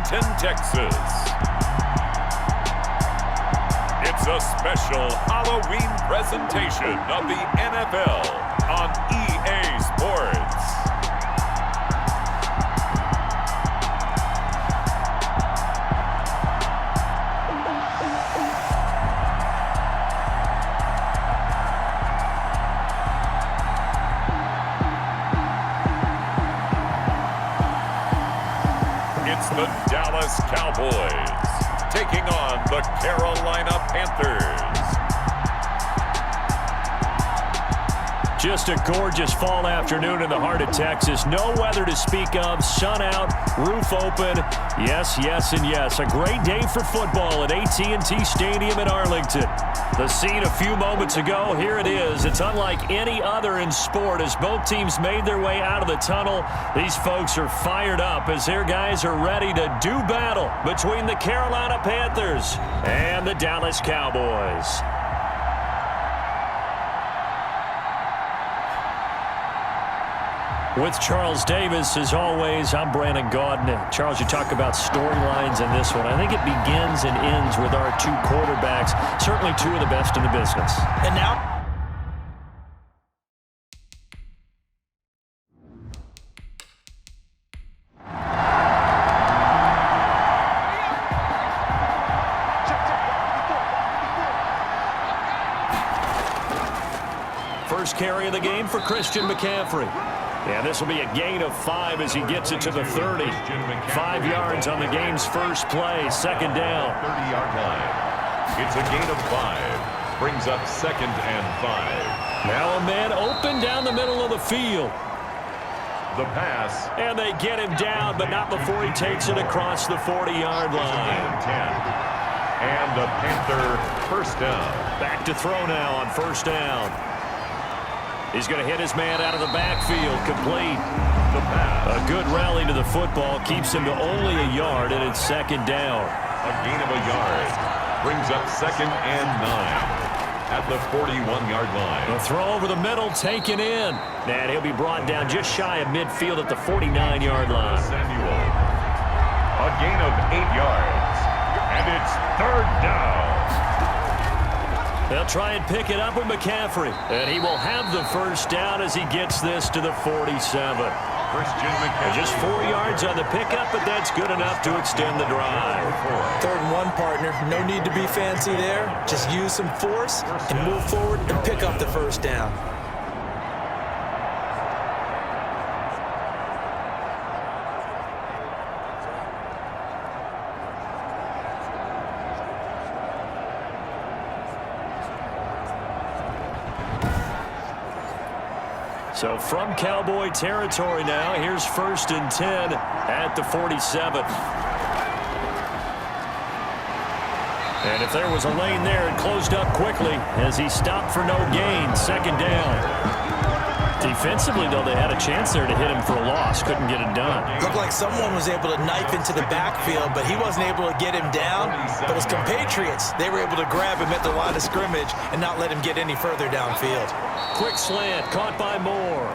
Arlington, Texas. It's a special Halloween presentation of the NFL on EA Sports. It's the Dallas Cowboys taking on the Carolina Panthers. Just a gorgeous fall afternoon in the heart of Texas. No weather to speak of. Sun out, roof open. Yes, yes, and yes. A great day for football at N3C Stadium in Arlington. The scene a few moments ago, here it is. It's unlike any other in sport as both teams made their way out of the tunnel. These folks are fired up as their guys are ready to do battle between the Carolina Panthers and the Dallas Cowboys. With Charles Davis, as always, I'm Brandon Gaudin. Charles, you talk about storylines in this one. I think it begins and ends with our two quarterbacks, certainly two of the best in the business. And now, first carry of the game for Christian McCaffrey. And this will be a gain of 5 as he gets it to the 30. 5 yards on the game's first play, second down. 30-yard line. It's a gain of 5. Brings up second and 5. Now a man open down the middle of the field. The pass. And they get him down, but not before he takes it across the 40-yard line. 10. And the Panther first down. Back to throw now on first down. He's going to hit his man out of the backfield, complete. The pass. A good rally to the football keeps him to only a yard, and it's second down. A gain of a yard. Brings up second and 9 at the 41-yard line. The throw over the middle taken in. And he'll be brought down just shy of midfield at the 49-yard line. Samuel. A gain of 8 yards. And it's third down. They'll try and pick it up with McCaffrey. And he will have the first down as he gets this to the 47. Christian McCaffrey. Just 4 yards on the pickup, but that's good enough to extend the drive. 3rd and 1, partner. No need to be fancy there. Just use some force and move forward and pick up the first down. So from Cowboy territory now, here's 1st and 10 at the 47. And if there was a lane there, it closed up quickly as he stopped for no gain. Second down. Defensively, though, they had a chance there to hit him for a loss. Couldn't get it done. Looked like someone was able to knife into the backfield, but he wasn't able to get him down. But his compatriots, they were able to grab him at the line of scrimmage and not let him get any further downfield. Quick slant, caught by Moore.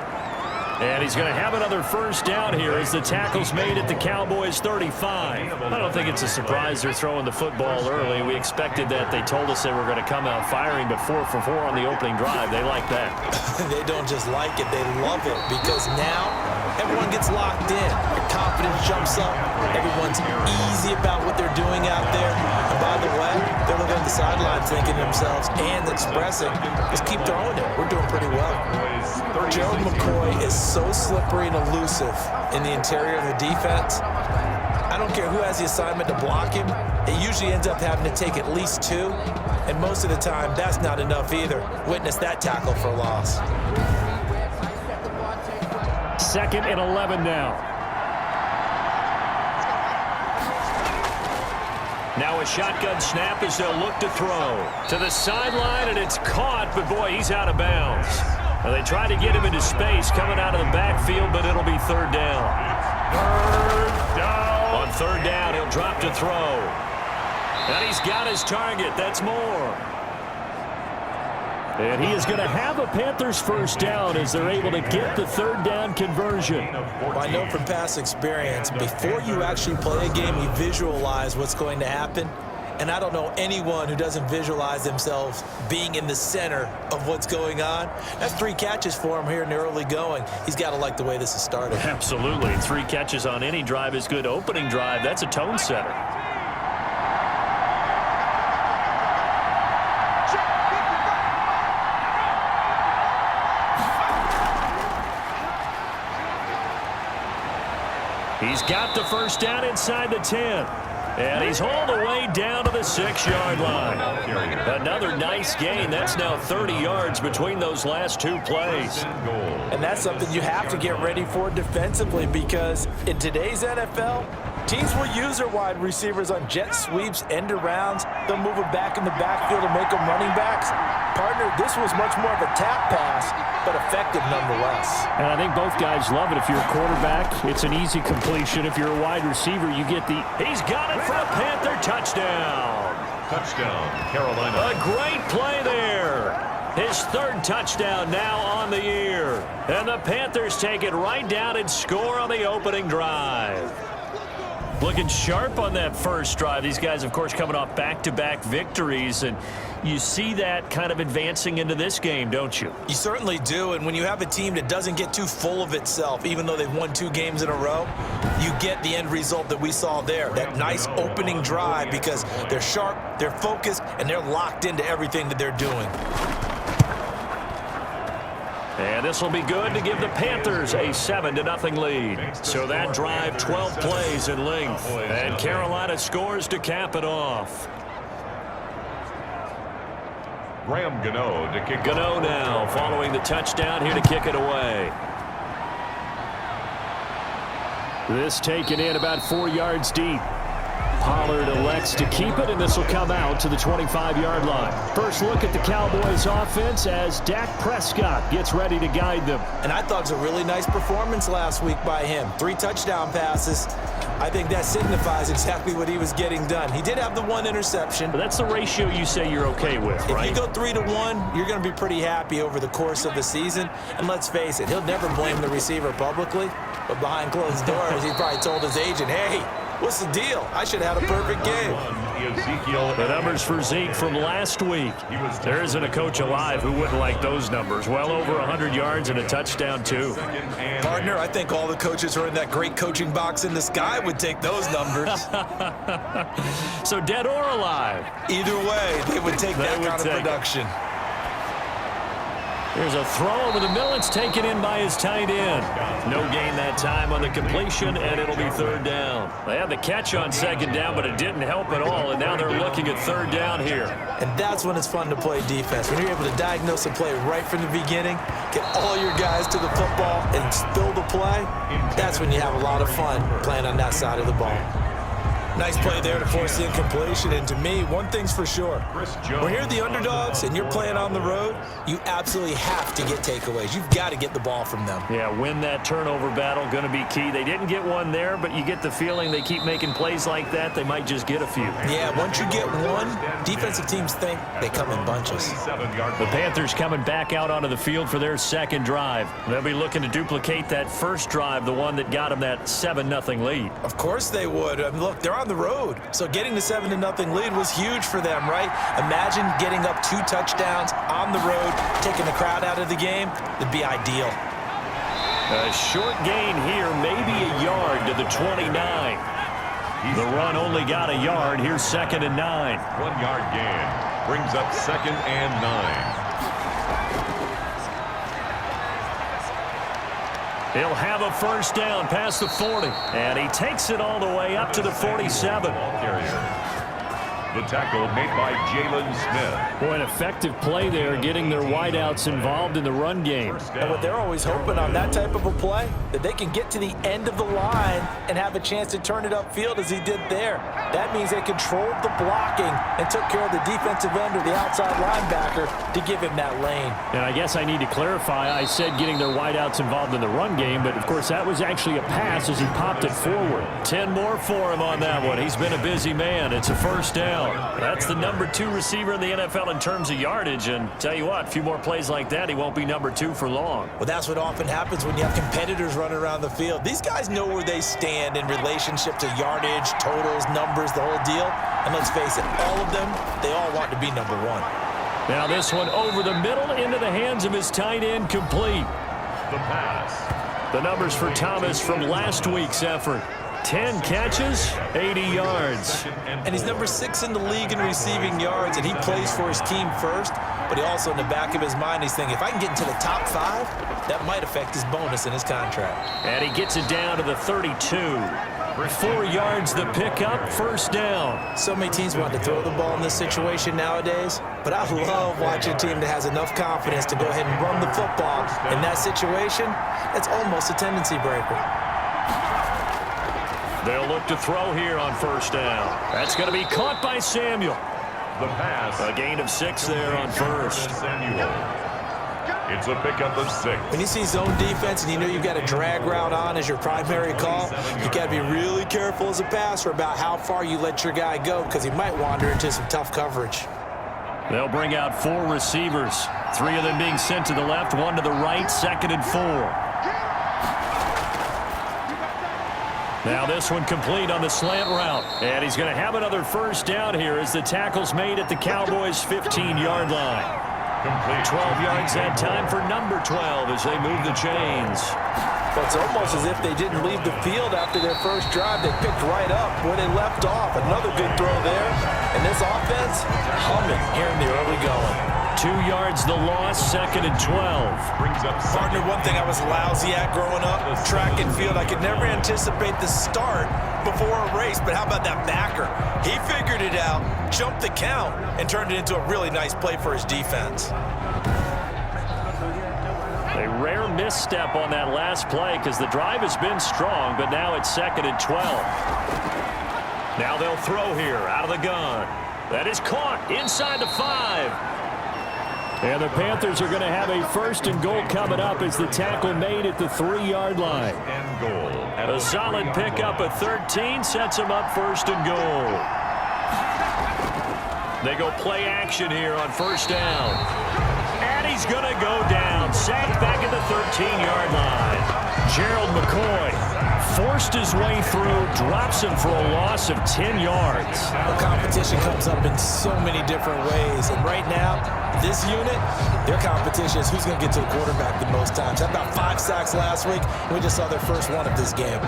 And he's going to have another first down here as the tackle's made at the Cowboys' 35. I don't think it's a surprise they're throwing the football early. We expected that. They told us they were going to come out firing, but 4 for 4 on the opening drive. They like that. They don't just like it, they love it, because now everyone gets locked in. Their confidence jumps up. Everyone's easy about what they're doing out there. And by the way, they're looking at the sideline thinking to themselves and expressing, just keep throwing it. We're doing pretty well. Gerald McCoy is so slippery and elusive in the interior of the defense. I don't care who has the assignment to block him. It usually ends up having to take at least 2. And most of the time, that's not enough either. Witness that tackle for a loss. 2nd and 11 now. Now a shotgun snap as they'll look to throw. To the sideline, and it's caught, but boy, he's out of bounds. Now they tried to get him into space coming out of the backfield, but it'll be 3rd down. Third down. On 3rd down, he'll drop to throw. And he's got his target. That's Moore. And he is going to have a Panthers first down as they're able to get the third down conversion. Well, I know from past experience, before you actually play a game, you visualize what's going to happen. And I don't know anyone who doesn't visualize themselves being in the center of what's going on. That's 3 catches for him here in the early going. He's got to like the way this is started. Absolutely. 3 catches on any drive is good. Opening drive, that's a tone setter. He's got the first down inside the 10. And he's hauled away down to the 6-yard line. Another nice gain. That's now 30 yards between those last 2 plays. And that's something you have to get ready for defensively, because in today's NFL, teams will use their wide receivers on jet sweeps, end arounds. They'll move them back in the backfield and make them running backs. Partner, this was much more of a tap pass, but effective nonetheless. And I think both guys love it. If you're a quarterback, it's an easy completion. If you're a wide receiver, you get the... He's got it for a Panther touchdown. Touchdown, Carolina. A great play there. His 3rd touchdown now on the year. And the Panthers take it right down and score on the opening drive. Looking sharp on that first drive. These guys, of course, coming off back-to-back victories, and you see that kind of advancing into this game, don't you? You certainly do, and when you have a team that doesn't get too full of itself, even though they've won 2 games in a row, you get the end result that we saw there, that nice opening drive, because they're sharp, they're focused, and they're locked into everything that they're doing. And this will be good to give the Panthers a 7-0 lead. So that drive, 12 plays in length. And Carolina scores to cap it off. Graham Gano to kick. Gano now following the touchdown here to kick it away. This taken in about 4 yards deep. Pollard elects to keep it, and this will come out to the 25-yard line. First look at the Cowboys offense as Dak Prescott gets ready to guide them. And I thought it was a really nice performance last week by him. 3 touchdown passes. I think that signifies exactly what he was getting done. He did have the 1 interception. But that's the ratio you say you're okay with, right? If you go 3-1, you're going to be pretty happy over the course of the season. And let's face it, he'll never blame the receiver publicly. But behind closed doors, he probably told his agent, hey, what's the deal? I should have had a perfect game. The numbers for Zeke from last week. There isn't a coach alive who wouldn't like those numbers. Well over 100 yards and a touchdown, too. Partner, I think all the coaches who are in that great coaching box in the sky would take those numbers. So dead or alive? Either way, they would take that kind of production. There's a throw over the middle. It's taken in by his tight end. No gain that time on the completion, and it'll be 3rd down. They had the catch on 2nd down, but it didn't help at all, and now they're looking at 3rd down here. And that's when it's fun to play defense. When you're able to diagnose a play right from the beginning, get all your guys to the football, and spill the play, that's when you have a lot of fun playing on that side of the ball. Nice play there to force the incompletion. And to me, one thing's for sure. When you're the underdogs and you're playing on the road, you absolutely have to get takeaways. You've got to get the ball from them. Yeah, win that turnover battle, going to be key. They didn't get one there, but you get the feeling they keep making plays like that, they might just get a few. Yeah, once you get one, defensive teams think they come in bunches. The Panthers coming back out onto the field for their 2nd drive. They'll be looking to duplicate that first drive, the one that got them that 7-0 lead. Of course they would. I mean, look, they're on the road. So getting the 7-0 lead was huge for them, right? Imagine getting up 2 touchdowns on the road, taking the crowd out of the game. It'd be ideal. A short gain here, maybe a yard to the 29. The run only got a yard. Here's 2nd and 9. 1-yard gain brings up 2nd and 9. He'll have a first down past the 40. And he takes it all the way up to the 47. The tackle made by Jalen Smith. Boy, an effective play there, getting their wideouts involved in the run game. And what they're always hoping on that type of a play, that they can get to the end of the line and have a chance to turn it upfield as he did there. That means they controlled the blocking and took care of the defensive end or the outside linebacker to give him that lane. And I guess I need to clarify, I said getting their wideouts involved in the run game, but of course that was actually a pass as he popped it forward. 10 more for him on that one. He's been a busy man. It's a first down. down. That's the number 2 receiver in the NFL in terms of yardage. And tell you what, a few more plays like that, he won't be number 2 for long. Well, that's what often happens when you have competitors running around the field. These guys know where they stand in relationship to yardage, totals, numbers, the whole deal. And let's face it, all of them, they all want to be number 1. Now this one over the middle into the hands of his tight end, complete. The pass. The numbers for Thomas from last week's effort. 10 catches, 80 yards. And he's number 6 in the league in receiving yards, and he plays for his team first, but he also, in the back of his mind, he's thinking, if I can get into the top 5, that might affect his bonus in his contract. And he gets it down to the 32. 4 yards the pickup, first down. So many teams want to throw the ball in this situation nowadays, but I love watching a team that has enough confidence to go ahead and run the football. In that situation, it's almost a tendency breaker. They'll look to throw here on first down. That's going to be caught by Samuel. The pass. A gain of 6 there on first. Samuel. It's a pickup of 6. When you see zone defense and you know you've got a drag route on as your primary call, you got to be really careful as a passer about how far you let your guy go because he might wander into some tough coverage. They'll bring out 4 receivers. 3 of them being sent to the left, 1 to the right, 2nd and 4. Now this one complete on the slant route. And he's going to have another first down here as the tackle's made at the Cowboys' 15-yard line. Complete. 12 yards that time for number 12 as they move the chains. But it's almost as if they didn't leave the field after their first drive. They picked right up where they left off. Another good throw there. And this offense, humming here in the early going. 2 yards the loss, 2nd and 12. Brings up Partner, one thing I was lousy at growing up, track and field, I could never anticipate the start before a race, but how about that backer? He figured it out, jumped the count, and turned it into a really nice play for his defense. A rare misstep on that last play because the drive has been strong, but now it's 2nd and 12. Now they'll throw here out of the gun. That is caught inside the 5. And the Panthers are going to have a 1st and goal coming up as the tackle made at the 3-yard line. and goal. A solid pickup at 13 sets him up 1st and goal. They go play action here on first down. And he's going to go down. Sacked back at the 13-yard line. Gerald McCoy forced his way through, drops him for a loss of 10 yards. The competition comes up in so many different ways, and right now, this unit, their competition is who's going to get to the quarterback the most times. Had about 5 sacks last week, and we just saw their first one of this game.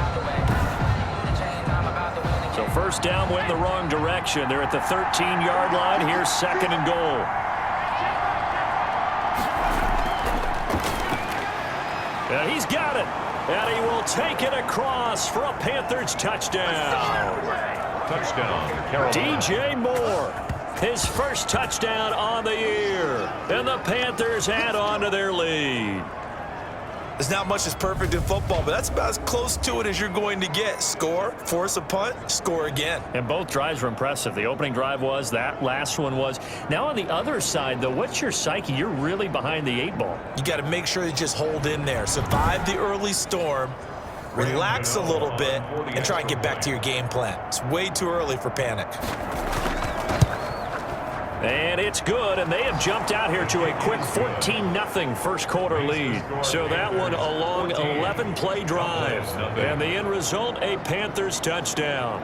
So first down went in the wrong direction. They're at the 13-yard line. Here's 2nd and goal. And he's got it. And he will take it across for a Panthers touchdown. Touchdown, Carolina. DJ Moore, his first touchdown on the year. And the Panthers add on to their lead. There's not much that's perfect in football, but that's about as close to it as you're going to get. Score, force a punt, score again. And both drives were impressive. The opening drive was, that last one was. Now on the other side, though, what's your psyche? You're really behind the 8 ball. You got to make sure you just hold in there. Survive the early storm, relax a little bit, and try and get back to your game plan. It's way too early for panic. And it's good, and they have jumped out here to a quick 14-0 first quarter lead. So that one a long 11-play drive. And the end result, a Panthers touchdown.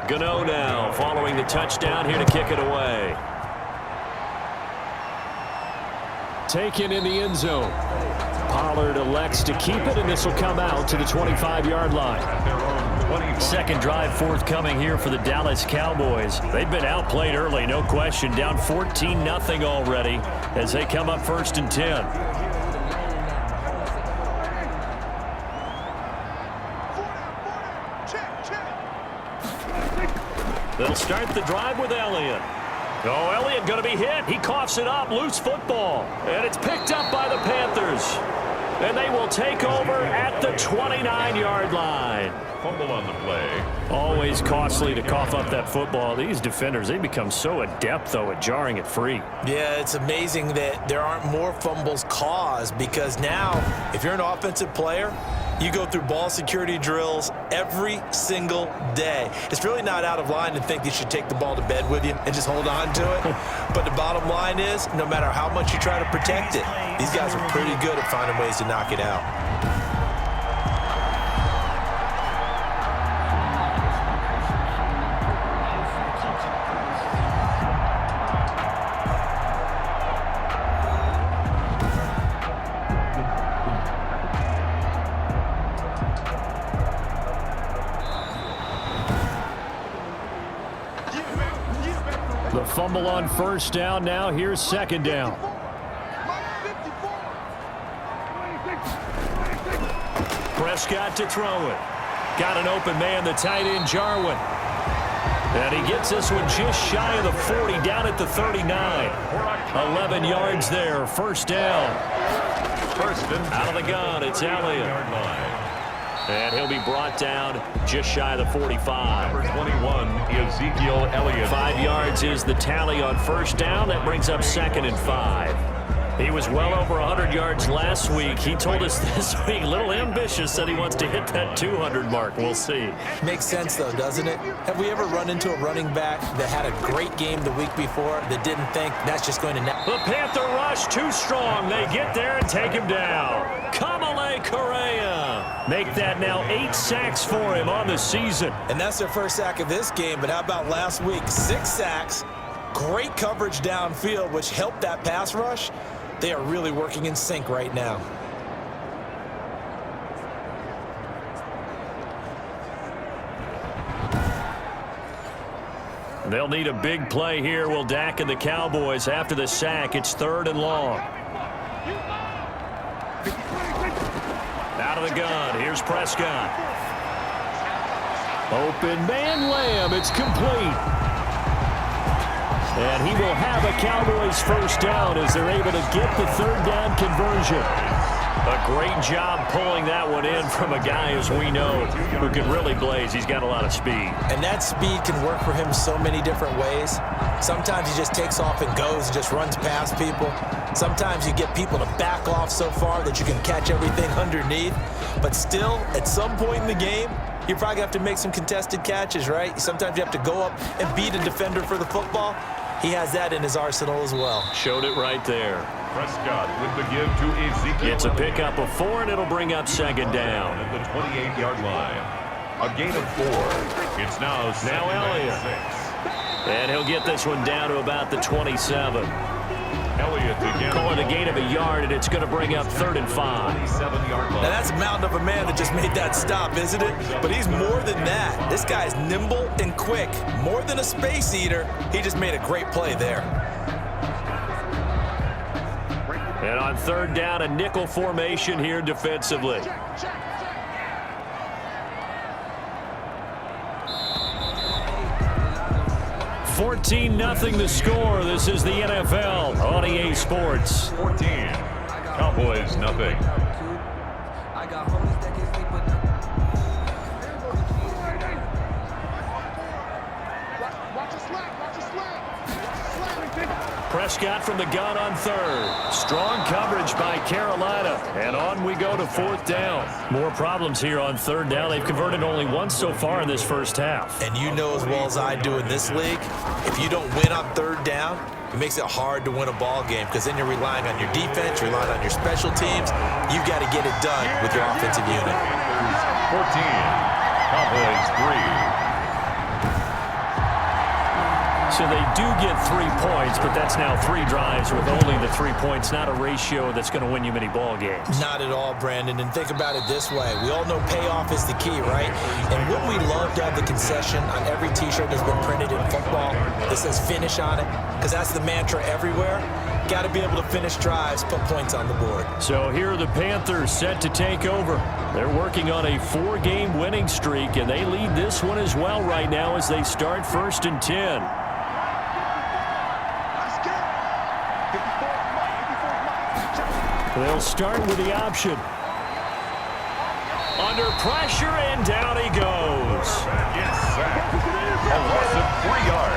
Gano now following the touchdown here to kick it away. Taken in the end zone. Pollard elects to keep it, and this will come out to the 25-yard line. Second drive forthcoming here for the Dallas Cowboys. They've been outplayed early, no question. Down 14-0 already as they come up 1st and 10. They'll start the drive with Elliott. Oh, Elliott going to be hit. He coughs it up. Loose football. And it's picked up by the Panthers. And they will take over at the 29-yard line. Fumble on the play. Always costly to cough up that football. These defenders, they become so adept, though, at jarring it free. Yeah, it's amazing that there aren't more fumbles caused, because now, if you're an offensive player, you go through ball security drills every single day. It's really not out of line to think you should take the ball to bed with you and just hold on to it. But the bottom line is, no matter how much you try to protect it, these guys are pretty good at finding ways to knock it out. Fumble on first down. Now here's second down. Prescott to throw it. Got an open man, the tight end, Jarwin. And he gets this one just shy of the 40, down at the 39. 11 yards there, first down. Out of the gun, it's Elliott. And he'll be brought down just shy of the 45. Number 21, Ezekiel Elliott. 5 yards is the tally on first down. That brings up 2nd and 5. He was well over 100 yards last week. He told us this week, a little ambitious, said he wants to hit that 200 mark. We'll see. Makes sense, though, doesn't it? Have we ever run into a running back that had a great game the week before that didn't think that's just going to... The Panther rush too strong. They get there and take him down. Kamale Correa. Make that now 8 sacks for him on the season. And that's their first sack of this game, but how about last week? 6 sacks, great coverage downfield, which helped that pass rush. They are really working in sync right now. They'll need a big play here. Will Dak and the Cowboys after the sack. It's 3rd and long. Out of the gun. Here's Prescott. Open man, Lamb. It's complete. And he will have a Cowboys first down as they're able to get the 3rd down conversion. A great job pulling that one in from a guy, as we know, who can really blaze. He's got a lot of speed. And that speed can work for him so many different ways. Sometimes he just takes off and goes and just runs past people. Sometimes you get people to back off so far that you can catch everything underneath. But still, at some point in the game, you're probably going to have to make some contested catches, right? Sometimes you have to go up and beat a defender for the football. He has that in his arsenal as well. Showed it right there. Prescott with the give to Ezekiel. It's a pickup of 4, and it'll bring up 2nd down. At the 28-yard line. A gain of 4. It's now Elliott. 6. And he'll get this one down to about the 27. Elliott again. Call it a gain of a yard, and it's going to bring up 3rd and 5. 27-yard line. Now that's a mountain of a man that just made that stop, isn't it? But he's more than that. This guy's nimble and quick. More than a space eater. He just made a great play there. And on 3rd down, a nickel formation here defensively. $14-0 the score. This is the NFL on EA Sports. 14. Cowboys nothing. Prescott from the gun on 3rd. Strong coverage by Carolina. And on we go to 4th down. More problems here on 3rd down. They've converted only once so far in this first half. And you know as well as I do in this league, if you don't win on 3rd down, it makes it hard to win a ball game because then you're relying on your defense, you're relying on your special teams. You've got to get it done with your offensive unit. 14. Cowboys 3. So they do get 3 points, but that's now 3 drives with only the 3 points. Not a ratio that's going to win you many ball games. Not at all, Brandon. And think about it this way. We all know payoff is the key, right? And wouldn't we love to have the concession on every T-shirt that's been printed in football that says finish on it? Because that's the mantra everywhere. Got to be able to finish drives, put points on the board. So here are the Panthers set to take over. They're working on a 4-game winning streak, and they lead this one as well right now as they start 1st and 10. They'll start with the option. under pressure, and down he goes. A loss of 3 yards.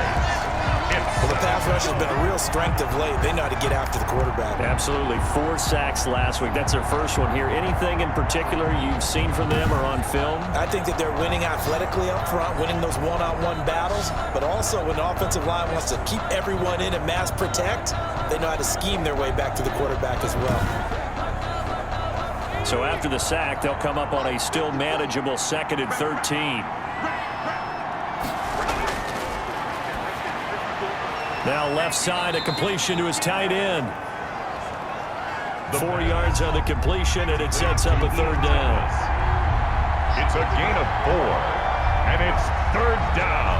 Well, the pass rush has been a real strength of late. They know how to get after the quarterback. Absolutely. 4 sacks last week. That's their first one here. Anything in particular you've seen from them or on film? I think that they're winning athletically up front, winning those one-on-one battles, but also when the offensive line wants to keep everyone in and mass protect, they know how to scheme their way back to the quarterback as well. So after the sack, they'll come up on a still manageable 2nd and 13. Now left side, a completion to his tight end. 4 yards on the completion, and it sets up a 3rd down. It's a gain of 4, and it's 3rd down.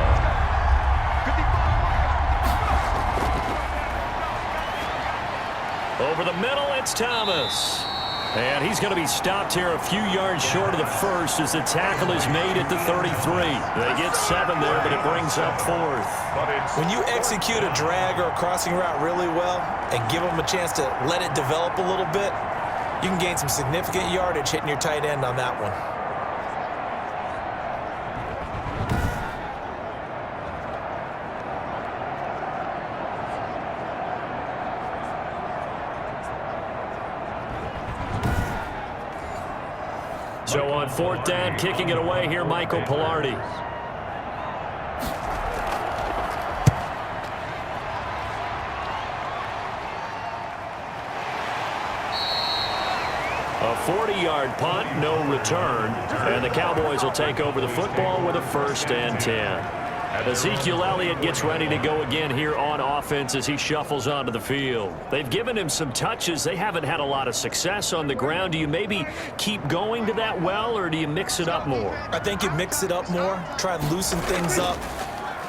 Over the middle, it's Thomas. And he's going to be stopped here a few yards short of the first as the tackle is made at the 33. They get 7 there, but it brings up 4th. When you execute a drag or a crossing route really well and give them a chance to let it develop a little bit, you can gain some significant yardage hitting your tight end on that one. So on 4th down, kicking it away here, Michael Pilardi. A 40-yard punt, no return, and the Cowboys will take over the football with a 1st and 10. Ezekiel Elliott gets ready to go again here on offense as he shuffles onto the field. They've given him some touches. They haven't had a lot of success on the ground. Do you maybe keep going to that well, or do you mix it up more? I think you mix it up more, try to loosen things up.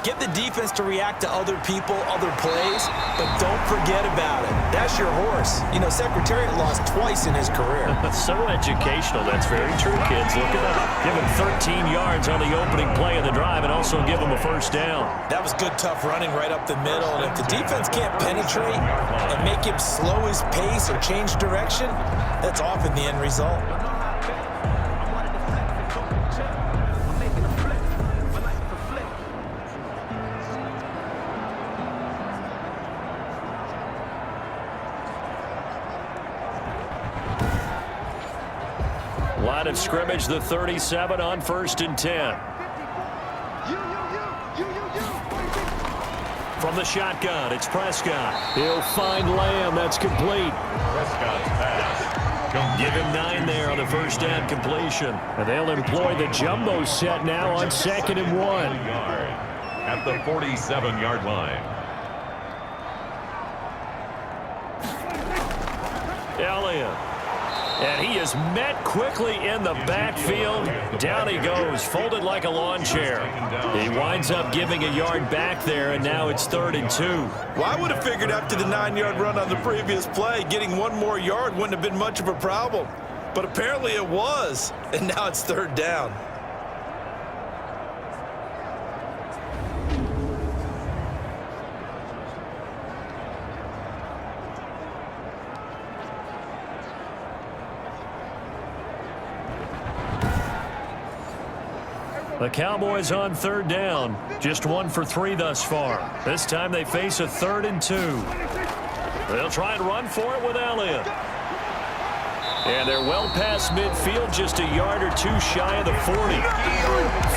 Get the defense to react to other people, other plays, but don't forget about it. That's your horse. You know, Secretariat lost twice in his career. So educational. That's very true, kids. Look at that. Give him 13 yards on the opening play of the drive and also give him a 1st down. That was good, tough running right up the middle. And if the defense can't penetrate and make him slow his pace or change direction, that's often the end result. Line of scrimmage, the 37 on 1st and 10. From the shotgun, it's Prescott. He'll find Lamb. That's complete. Prescott's pass. Give him 9 there on the 1st down completion. And they'll employ the jumbo set now on 2nd and 1. At the 47-yard line. Elliott. And he is met quickly in the backfield. Down he goes, folded like a lawn chair. He winds up giving a yard back there, and now it's 3rd and 2. Well, I would have figured after the 9-yard run on the previous play, getting 1 more yard wouldn't have been much of a problem. But apparently it was, and now it's 3rd down. The Cowboys on 3rd down. Just 1 for 3 thus far. This time they face a 3rd and 2. They'll try and run for it with Elliott. And they're well past midfield, just a yard or 2 shy of the 40.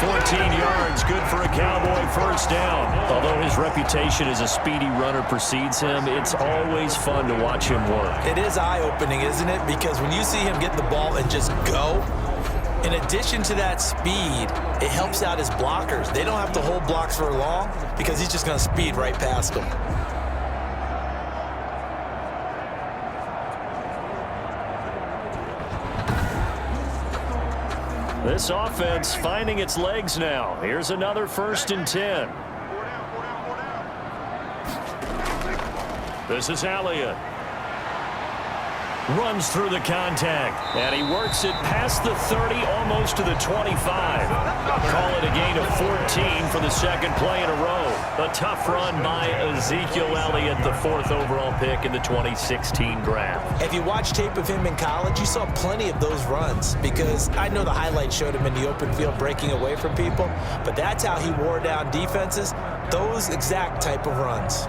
14 yards, good for a Cowboy 1st down. Although his reputation as a speedy runner precedes him, it's always fun to watch him work. It is eye-opening, isn't it? Because when you see him get the ball and just go, in addition to that speed, it helps out his blockers. They don't have to hold blocks for long because he's just going to speed right past them. This offense finding its legs now. Here's another 1st and 10. This is Elliott. runs through the contact, and he works it past the 30, almost to the 25. Call it a gain of 14 for the second play in a row. A tough run by Ezekiel Elliott, the 4th overall pick in the 2016 draft. If you watch tape of him in college, you saw plenty of those runs, because I know the highlights showed him in the open field breaking away from people, but that's how he wore down defenses, those exact type of runs.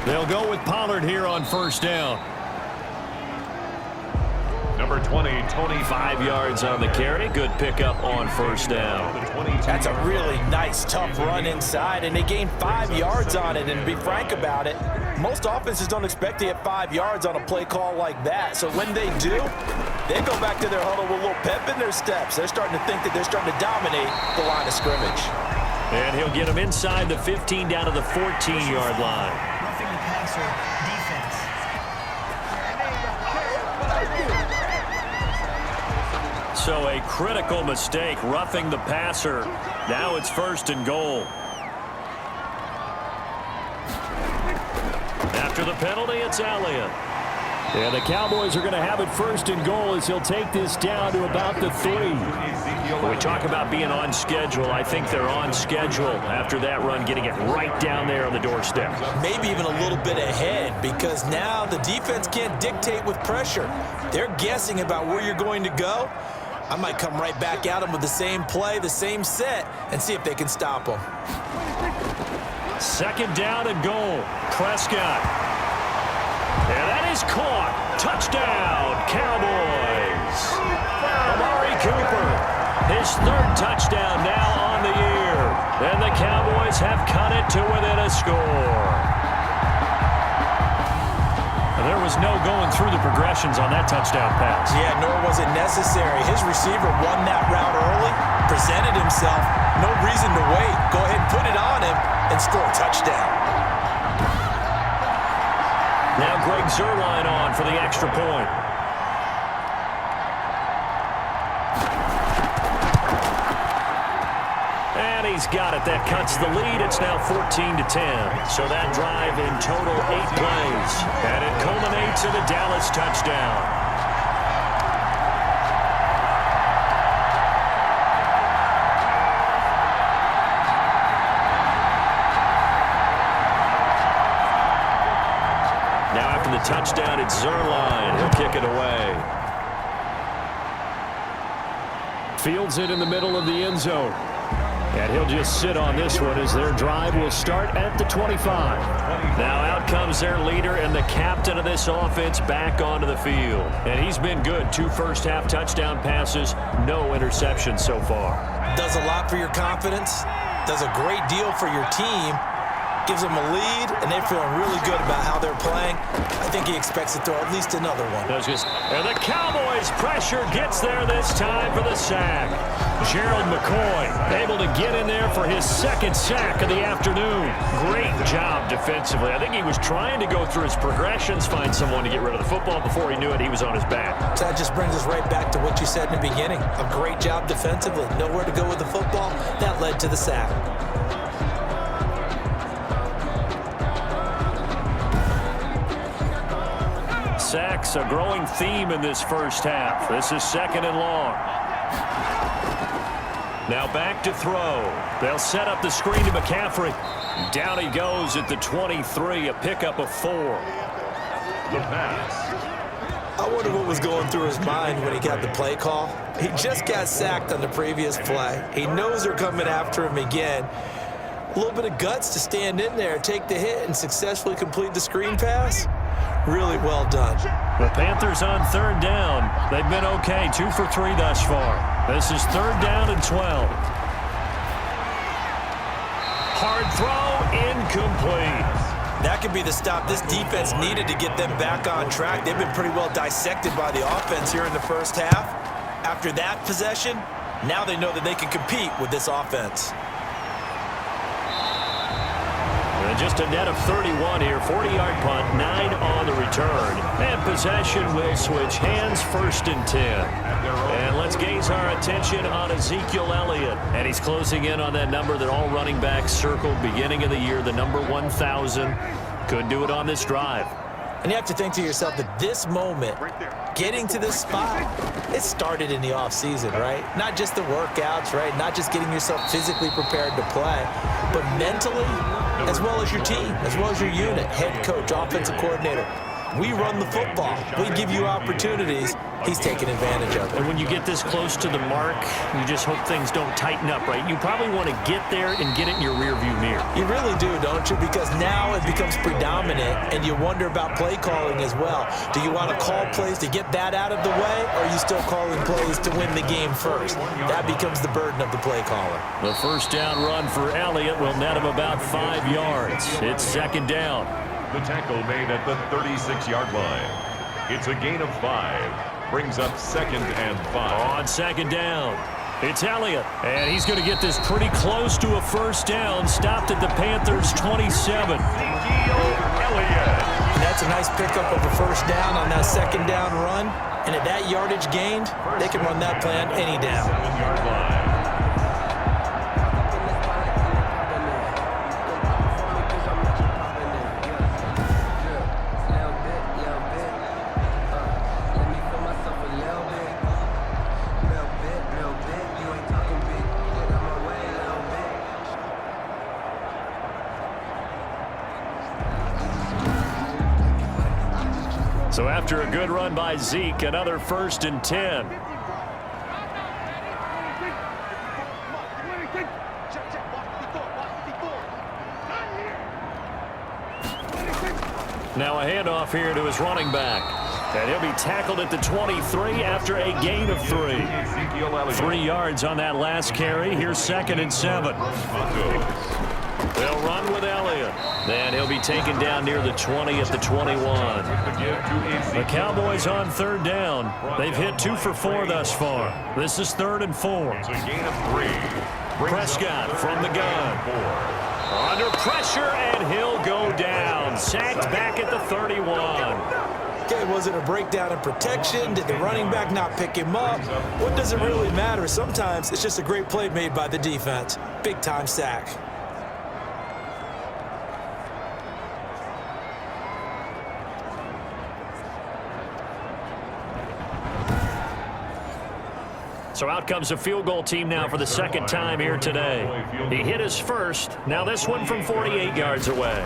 They'll go with Pollard here on first down. Number 20, Tony. 5 yards on the carry. Good pickup on first down. That's a really nice, tough run inside, and they gained 5 yards on it. And to be frank about it, most offenses don't expect to get 5 yards on a play call like that. So when they do, they go back to their huddle with a little pep in their steps. They're starting to think that they're starting to dominate the line of scrimmage. And he'll get him inside the 15 down to the 14-yard line. Roughing the passer defense. So a critical mistake, roughing the passer. Now it's 1st and goal. After the penalty, it's Elliott. And the Cowboys are going to have it 1st and goal as he'll take this down to about the 3. When we talk about being on schedule, I think they're on schedule after that run, getting it right down there on the doorstep. Maybe even a little bit ahead, because now the defense can't dictate with pressure. They're guessing about where you're going to go. I might come right back at them with the same play, the same set, and see if they can stop them. 2nd down and goal. Prescott. And that is caught. Touchdown, Cowboys. Amari Cooper, his 3rd touchdown now on the year. And the Cowboys have cut it to within a score. And there was no going through the progressions on that touchdown pass. Yeah, nor was it necessary. His receiver won that route early, presented himself, no reason to wait. Go ahead and put it on him and score a touchdown. Now Greg Zuerlein on for the extra point. And he's got it. That cuts the lead. It's now 14-10. So that drive in total 8 plays. And it culminates in a Dallas touchdown. Touchdown, it's Zuerlein. He'll kick it away. Fields it in the middle of the end zone. And he'll just sit on this one as their drive will start at the 25. Now out comes their leader and the captain of this offense back onto the field. And he's been good. 2 first-half touchdown passes, no interceptions so far. Does a lot for your confidence. Does a great deal for your team. Gives them a lead, and they're feeling really good about how they're playing. I think he expects to throw at least another one. And the Cowboys' pressure gets there this time for the sack. Gerald McCoy able to get in there for his 2nd sack of the afternoon. Great job defensively. I think he was trying to go through his progressions, find someone to get rid of the football. Before he knew it, he was on his back. So that just brings us right back to what you said in the beginning. A great job defensively. Nowhere to go with the football. That led to the sack. Sacks, a growing theme in this first half. This is 2nd and long. Now back to throw. They'll set up the screen to McCaffrey. Down he goes at the 23, a pickup of 4. The pass. I wonder what was going through his mind when he got the play call. He just got sacked on the previous play. He knows they're coming after him again. A little bit of guts to stand in there, take the hit, and successfully complete the screen pass. Really well done. The Panthers on 3rd down. They've been okay, 2 for 3 thus far. This is 3rd down and 12. Hard throw, incomplete. That could be the stop this defense needed to get them back on track. They've been pretty well dissected by the offense here in the first half. After that possession, now they know that they can compete with this offense. And just a net of 31 here. 40-yard punt, 9 on the return. And possession will switch hands, 1st and 10. And let's gaze our attention on Ezekiel Elliott. And he's closing in on that number that all running backs circled beginning of the year, the number 1,000. Could do it on this drive. And you have to think to yourself that this moment, getting to this spot, it started in the offseason, right? Not just the workouts, right? Not just getting yourself physically prepared to play, but mentally, as well as your team, as well as your unit, head coach, offensive coordinator. We run the football. We give you opportunities. He's taking advantage of it. And when you get this close to the mark, you just hope things don't tighten up, right? You probably want to get there and get it in your rearview mirror. You really do, don't you? Because now it becomes predominant, and you wonder about play calling as well. Do you want to call plays to get that out of the way, or are you still calling plays to win the game first? That becomes the burden of the play caller. The first down run for Elliott will net him about 5 yards. It's 2nd down. The tackle made at the 36-yard line. It's a gain of 5. Brings up 2nd and 5. On 2nd down, it's Elliott. And he's going to get this pretty close to a first down. Stopped at the Panthers' 27. That's a nice pickup of a first down on that 2nd down run. And at that yardage gained, they can run that plan any down. 7-yard line. So after a good run by Zeke, another 1st and 10. Now a handoff here to his running back. And he'll be tackled at the 23 after a gain of 3. 3 yards on that last carry. Here's 2nd and 7. They'll run with Elliott. Then he'll be taken down near the 20 at the 21. The Cowboys on 3rd down. They've hit 2 for 4 thus far. This is 3rd and 4. It's a gain of 3. Prescott from the gun. Under pressure, and he'll go down. Sacked back at the 31. Okay, was it a breakdown in protection? Did the running back not pick him up? What does it really matter? Sometimes it's just a great play made by the defense. Big-time sack. So out comes a field goal team now for the 2nd time here today. He hit his first. Now this one from 48 yards away.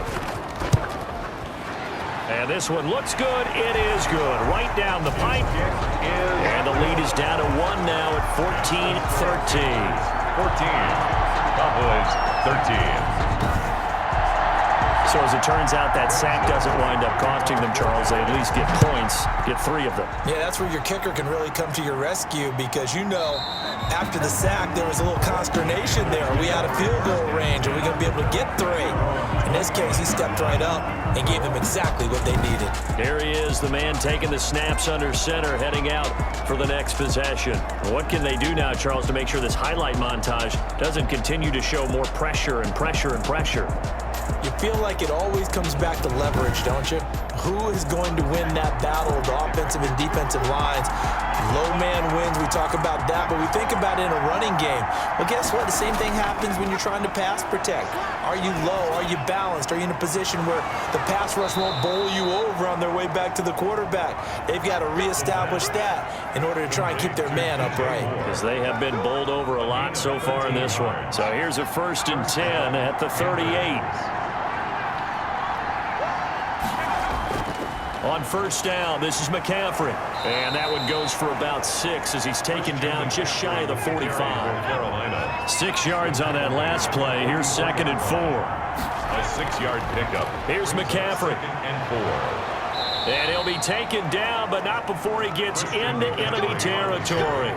And this one looks good. It is good. Right down the pipe. And the lead is down to 1 now at 14-13. 14. Cowboys 13. So as it turns out, that sack doesn't wind up costing them, Charles. They at least get points, get 3 of them. Yeah, that's where your kicker can really come to your rescue because, you know, after the sack, there was a little consternation there. Are we out of field goal range? Are we going to be able to get 3? In this case, he stepped right up and gave them exactly what they needed. Here he is, the man taking the snaps under center, heading out for the next possession. What can they do now, Charles, to make sure this highlight montage doesn't continue to show more pressure and pressure and pressure? You feel like it always comes back to leverage, don't you? Who is going to win that battle of the offensive and defensive lines? Low man wins. We talk about that, but we think about it in a running game. Well, guess what? The same thing happens when you're trying to pass protect. Are you low? Are you balanced? Are you in a position where the pass rush won't bowl you over on their way back to the quarterback? They've got to reestablish that in order to try and keep their man upright. Because they have been bowled over a lot so far in this one. So here's a 1st and 10 at the 38. On 1st down, this is McCaffrey. And that one goes for about 6 as he's taken down just shy of the 45. 6 yards on that last play. Here's 2nd and 4. A 6-yard pickup. Here's McCaffrey. 2nd and 4. And he'll be taken down, but not before he gets into enemy territory.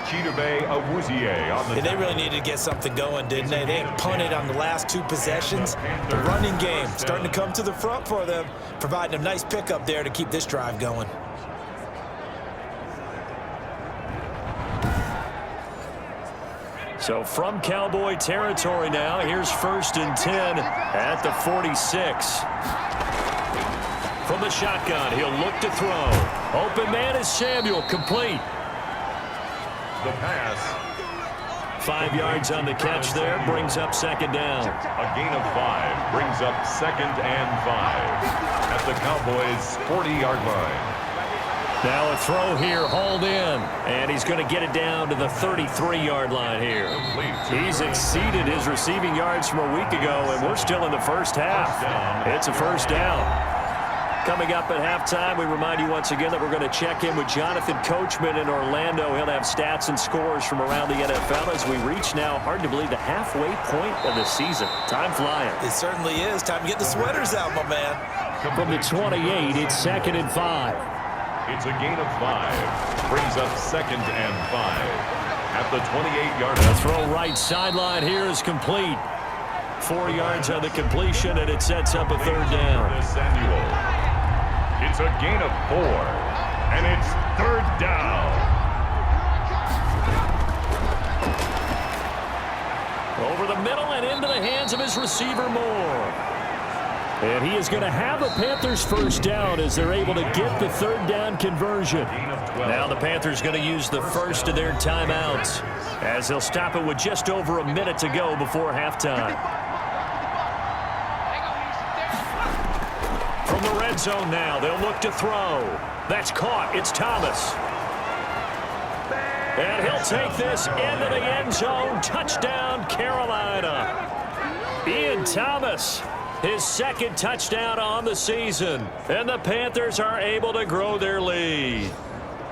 Chidobe Awuzie on the They really needed to get something going, didn't they? They had punted on the last 2 possessions. The running game starting to come to the front for them, providing a nice pickup there to keep this drive going. So from Cowboy territory now, here's 1st and 10 at the 46. From the shotgun, he'll look to throw. Open man is Samuel, complete. The pass. 5 yards on the catch there, brings up 2nd down. A gain of 5 brings up 2nd and 5 at the Cowboys' 40-yard line. Now a throw here, hauled in, and he's going to get it down to the 33-yard line here. He's exceeded his receiving yards from a week ago, and we're still in the first half. It's a 1st down. Coming up at halftime, we remind you once again that we're going to check in with Jonathan Coachman in Orlando. He'll have stats and scores from around the NFL as we reach now, hard to believe, the halfway point of the season. Time flying. It certainly is. Time to get the sweaters out, my man. From the 28, it's 2nd and 5. It's a gain of 5. Brings up 2nd and 5 at the 28-yard line. The throw right sideline here is complete. 4 yards on the completion, and it sets up a 3rd down. It's a gain of 4, and it's 3rd down. Over the middle and into the hands of his receiver, Moore. And he is going to have a Panthers 1st down as they're able to get the 3rd down conversion. Now the Panthers going to use the first of their timeouts as they'll stop it with just over a minute to go before halftime. From the red zone now, they'll look to throw. That's caught. It's Thomas. And he'll take this into the end zone. Touchdown, Carolina. Ian Thomas, his 2nd touchdown on the season. And the Panthers are able to grow their lead.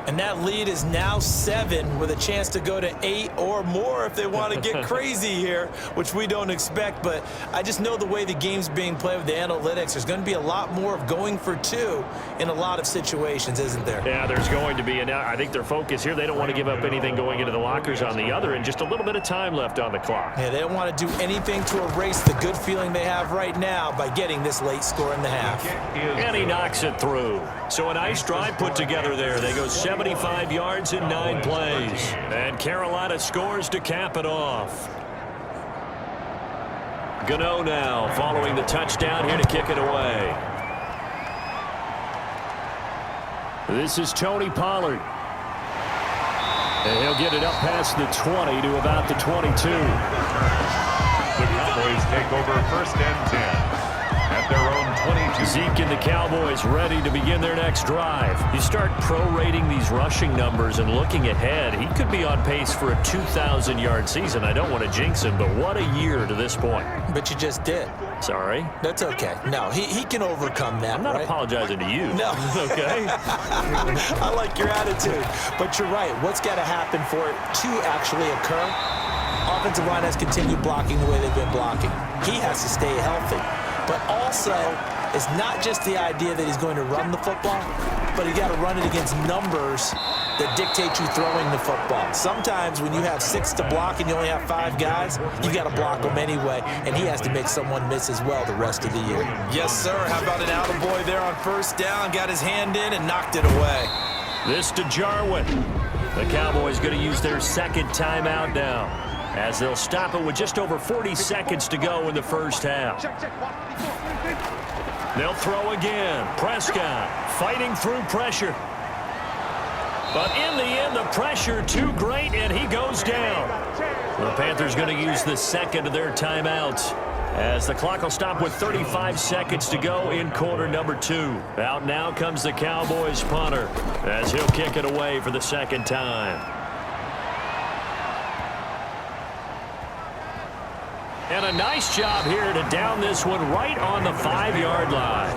And that lead is now 7 with a chance to go to 8 or more if they want to get crazy here, which we don't expect. But I just know the way the game's being played with the analytics, there's going to be a lot more of going for 2 in a lot of situations, isn't there? Yeah, there's going to be. And I think their focus here, they don't want to give up anything going into the lockers on the other, and just a little bit of time left on the clock. Yeah, they don't want to do anything to erase the good feeling they have right now by getting this late score in the half. And he knocks it through. So a nice drive put together there. They go 75 yards in 9 plays. And Carolina scores to cap it off. Gano now following the touchdown here to kick it away. This is Tony Pollard. And he'll get it up past the 20 to about the 22. The Cowboys take over 1st and 10. At their own 22. Zeke and the Cowboys ready to begin their next drive. You start prorating these rushing numbers and looking ahead, he could be on pace for a 2,000-yard season. I don't want to jinx him, but what a year to this point. But you just did. Sorry? That's okay. No, he can overcome that, I'm not right? apologizing to you. No. Okay? I like your attitude. But you're right. What's got to happen for it to actually occur? Offensive line has continued blocking the way they've been blocking. He has to stay healthy. But also, it's not just the idea that he's going to run the football, but you got to run it against numbers that dictate you throwing the football. Sometimes when you have 6 to block and you only have 5 guys, you got to block them anyway, and he has to make someone miss as well the rest of the year. Yes, sir. How about an attaboy there on 1st down? Got his hand in and knocked it away. This to Jarwin. The Cowboys going to use their 2nd timeout now, as they'll stop it with just over 40 seconds to go in the first half. They'll throw again. Prescott fighting through pressure. But in the end, the pressure too great, and he goes down. The Panthers going to use the 2nd of their timeouts, as the clock will stop with 35 seconds to go in quarter number 2. Out now comes the Cowboys punter, as he'll kick it away for the 2nd time. And a nice job here to down this one right on the 5-yard line.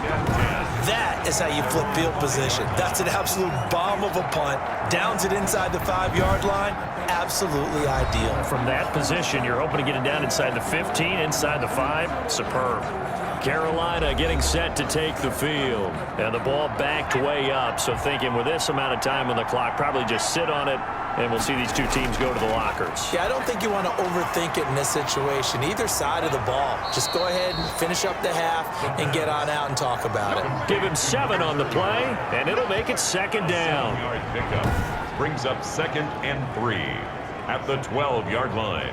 That is how you flip field position. That's an absolute bomb of a punt. Downs it inside the 5-yard line. Absolutely ideal. From that position, you're hoping to get it down inside the 15, inside the 5. Superb. Carolina getting set to take the field. And the ball backed way up, so thinking with this amount of time on the clock, probably just sit on it, and we'll see these two teams go to the lockers. Yeah, I don't think you want to overthink it in this situation. Either side of the ball. Just go ahead and finish up the half and get on out and talk about it. Give him 7 on the play, and it'll make it 2nd down. Pickup brings up 2nd and 3. at the 12-yard line.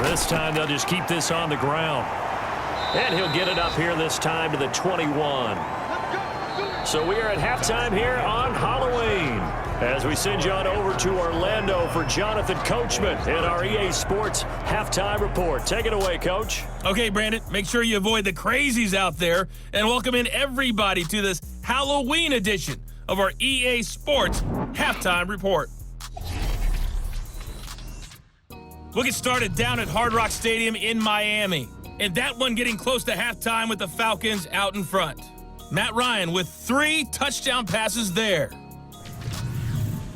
This time they'll just keep this on the ground. And he'll get it up here this time to the 21. So we are at halftime here on Halloween, as we send you on over to Orlando for Jonathan Coachman in our EA Sports Halftime Report. Take it away, Coach. Okay, Brandon, make sure you avoid the crazies out there and welcome in everybody to this Halloween edition of our EA Sports Halftime Report. We'll get started down at Hard Rock Stadium in Miami, and that one getting close to halftime with the Falcons out in front. Matt Ryan with 3 touchdown passes there.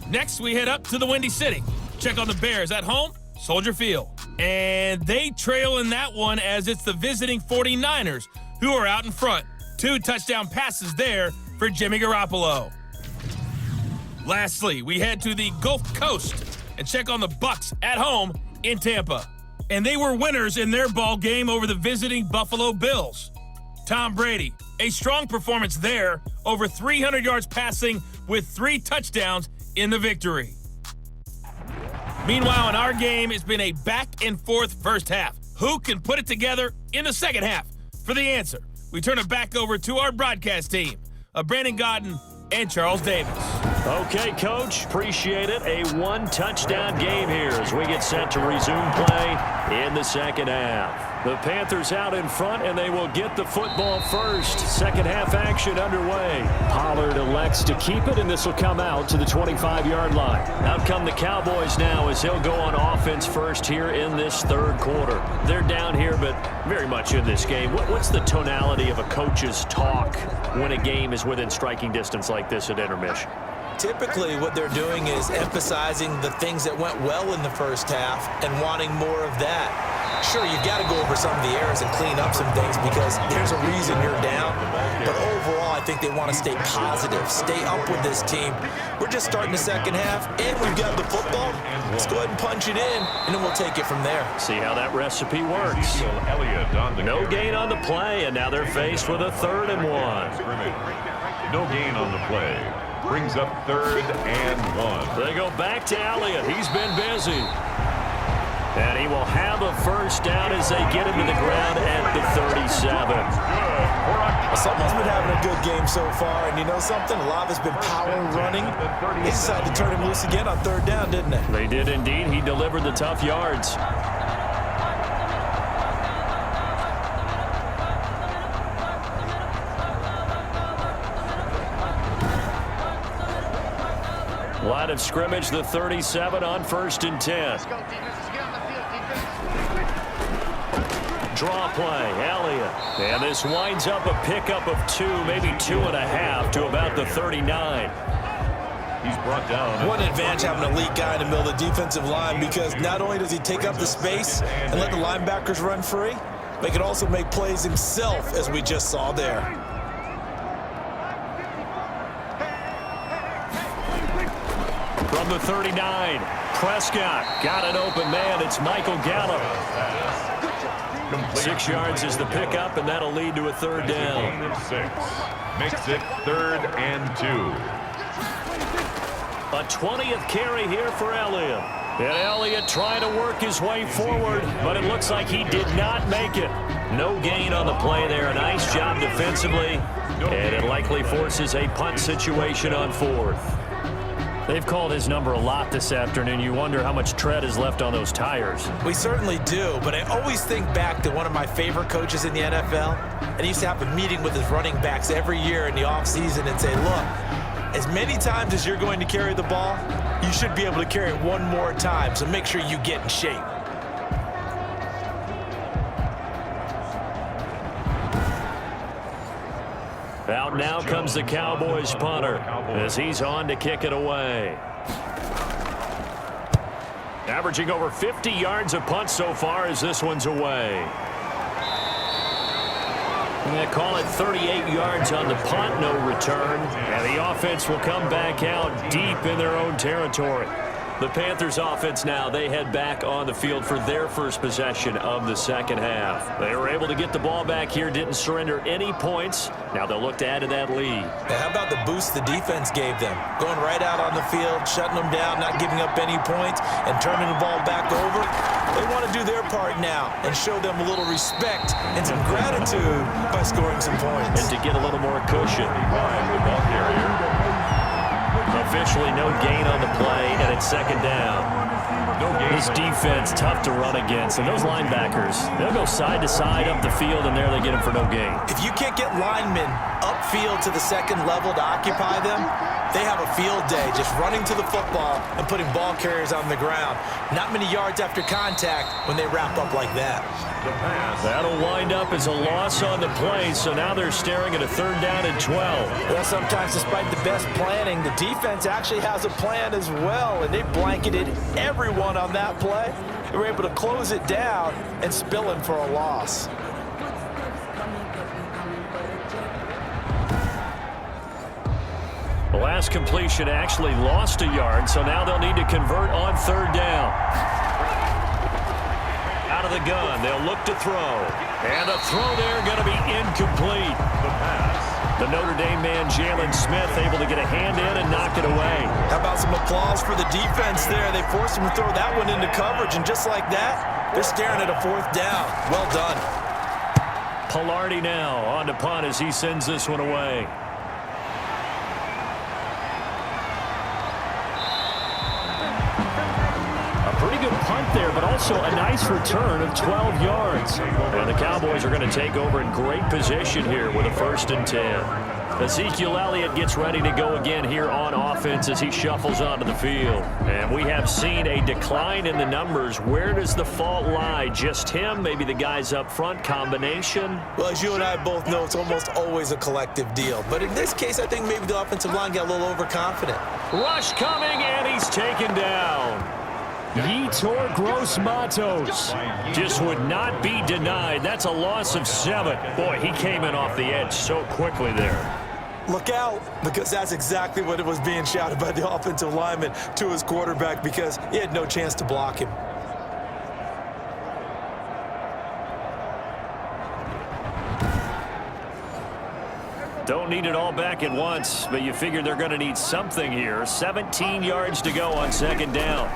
Next, we head up to the Windy City. Check on the Bears at home, Soldier Field. And they trail in that one as it's the visiting 49ers who are out in front. 2 touchdown passes there for Jimmy Garoppolo. Lastly, we head to the Gulf Coast and check on the Bucs at home in Tampa. And they were winners in their ball game over the visiting Buffalo Bills. Tom Brady, a strong performance there, over 300 yards passing with 3 touchdowns in the victory. Meanwhile, in our game, it's been a back-and-forth first half. Who can put it together in the second half? For the answer, we turn it back over to our broadcast team of Brandon Godden and Charles Davis. Okay, Coach, appreciate it. A 1-touchdown game here as we get set to resume play in the second half. The Panthers out in front, and they will get the football first. Second half action underway. Pollard elects to keep it, and this will come out to the 25-yard line. Out come the Cowboys now as he'll go on offense first here in this third quarter. They're down here, but very much in this game. What's the tonality of a coach's talk when a game is within striking distance like this at intermission? Typically, what they're doing is emphasizing the things that went well in the first half and wanting more of that. Sure, you've got to go over some of the errors and clean up some things because there's a reason you're down. But overall, I think they want to stay positive, stay up with this team. We're just starting the second half, and we've got the football. Let's go ahead and punch it in, and then we'll take it from there. See how that recipe works. No gain on the play, and now they're faced with a 3rd and 1. No gain on the play. Brings up 3rd and 1. They go back to Elliott. He's been busy. And he will have a first down as they get him to the ground at the 37. Someone's been having a good game so far, and you know something? A lot of it's been power running. They decided to turn him loose again on 3rd down, didn't they? They did indeed. He delivered the tough yards. Line of scrimmage, the 37 on 1st and 10. Draw play, Elliott. And this winds up a pickup of 2, maybe 2.5 to about the 39. He's brought down. One advantage having an elite guy in the middle of the defensive line because not only does he take up the space and let the linebackers run free, but he can also make plays himself, as we just saw there. From the 39, Prescott got an open man. It's Michael Gallup. 6 yards is the pickup, and that'll lead to a 3rd down. 6 makes it 3rd and 2. A 20th carry here for Elliott. And Elliott trying to work his way forward, but it looks like he did not make it. No gain on the play there. A nice job defensively, and it likely forces a punt situation on 4th. They've called his number a lot this afternoon. You wonder how much tread is left on those tires. We certainly do, but I always think back to one of my favorite coaches in the NFL, and he used to have a meeting with his running backs every year in the offseason and say, look, as many times as you're going to carry the ball, you should be able to carry it one more time, so make sure you get in shape. Out now comes the Cowboys punter as he's on to kick it away. Averaging over 50 yards a punt so far as this one's away. And they call it 38 yards on the punt, no return. And the offense will come back out deep in their own territory. The Panthers offense now, they head back on the field for their first possession of the second half. They were able to get the ball back here, didn't surrender any points. Now they'll look to add to that lead. Now, how about the boost the defense gave them? Going right out on the field, shutting them down, not giving up any points, and turning the ball back over. They want to do their part now and show them a little respect and some gratitude by scoring some points. And to get a little more cushion. The ball carrier. Officially no gain on the play, and it's second down. No gain. This defense, tough to run against. And those linebackers, they'll go side to side up the field, and there they get them for no gain. If you can't get linemen upfield to the second level to occupy them, they have a field day just running to the football and putting ball carriers on the ground. Not many yards after contact when they wrap up like that. The pass. That'll wind up as a loss on the play, so now they're staring at a third down and 12. Well, sometimes despite the best planning, the defense actually has a plan as well, and they blanketed everyone on that play. They were able to close it down and spill him for a loss. The last completion actually lost a yard, so now they'll need to convert on third down. Out of the gun, they'll look to throw. And a throw there going to be incomplete. The pass. The Notre Dame man, Jalen Smith, able to get a hand in and knock it away. How about some applause for the defense there? They forced him to throw that one into coverage, and just like that, they're staring at a fourth down. Well done. Pilardi now on to punt as he sends this one away. Pretty good punt there, but also a nice return of 12 yards. And the Cowboys are going to take over in great position here with a 1st and 10. Ezekiel Elliott gets ready to go again here on offense as he shuffles onto the field. And we have seen a decline in the numbers. Where does the fault lie? Just him? Maybe the guys up front? Combination? Well, as you and I both know, it's almost always a collective deal. But in this case, I think maybe the offensive line got a little overconfident. Rush coming, and he's taken down. Yetur Gross-Matos just would not be denied. That's a loss of 7. Boy, he came in off the edge so quickly there. Look out, because that's exactly what it was being shouted by the offensive lineman to his quarterback, because he had no chance to block him. Don't need it all back at once, but you figure they're going to need something here. 17 yards to go on second down.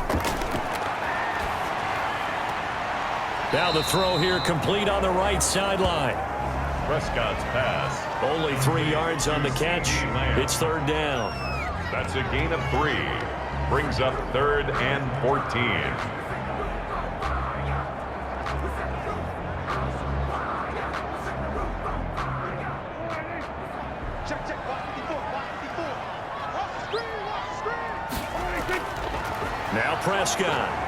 Now the throw here complete on the right sideline. Prescott's pass. Only 3 yards on the catch. It's third down. That's a gain of 3. Brings up 3rd and 14. Now Prescott.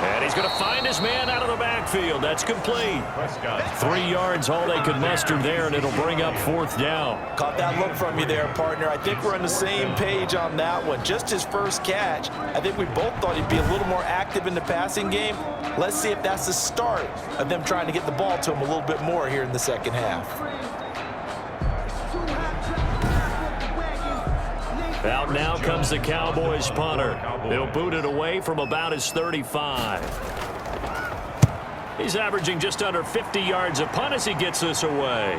And he's going to find his man out of the backfield. That's complete. Prescott. 3 yards, all they could muster there, and it'll bring up 4th down. Caught that look from you there, partner. I think we're on the same page on that one. Just his first catch. I think we both thought he'd be a little more active in the passing game. Let's see if that's the start of them trying to get the ball to him a little bit more here in the second half. Out now comes the Cowboys punter. He'll boot it away from about his 35. He's averaging just under 50 yards a punt as he gets this away.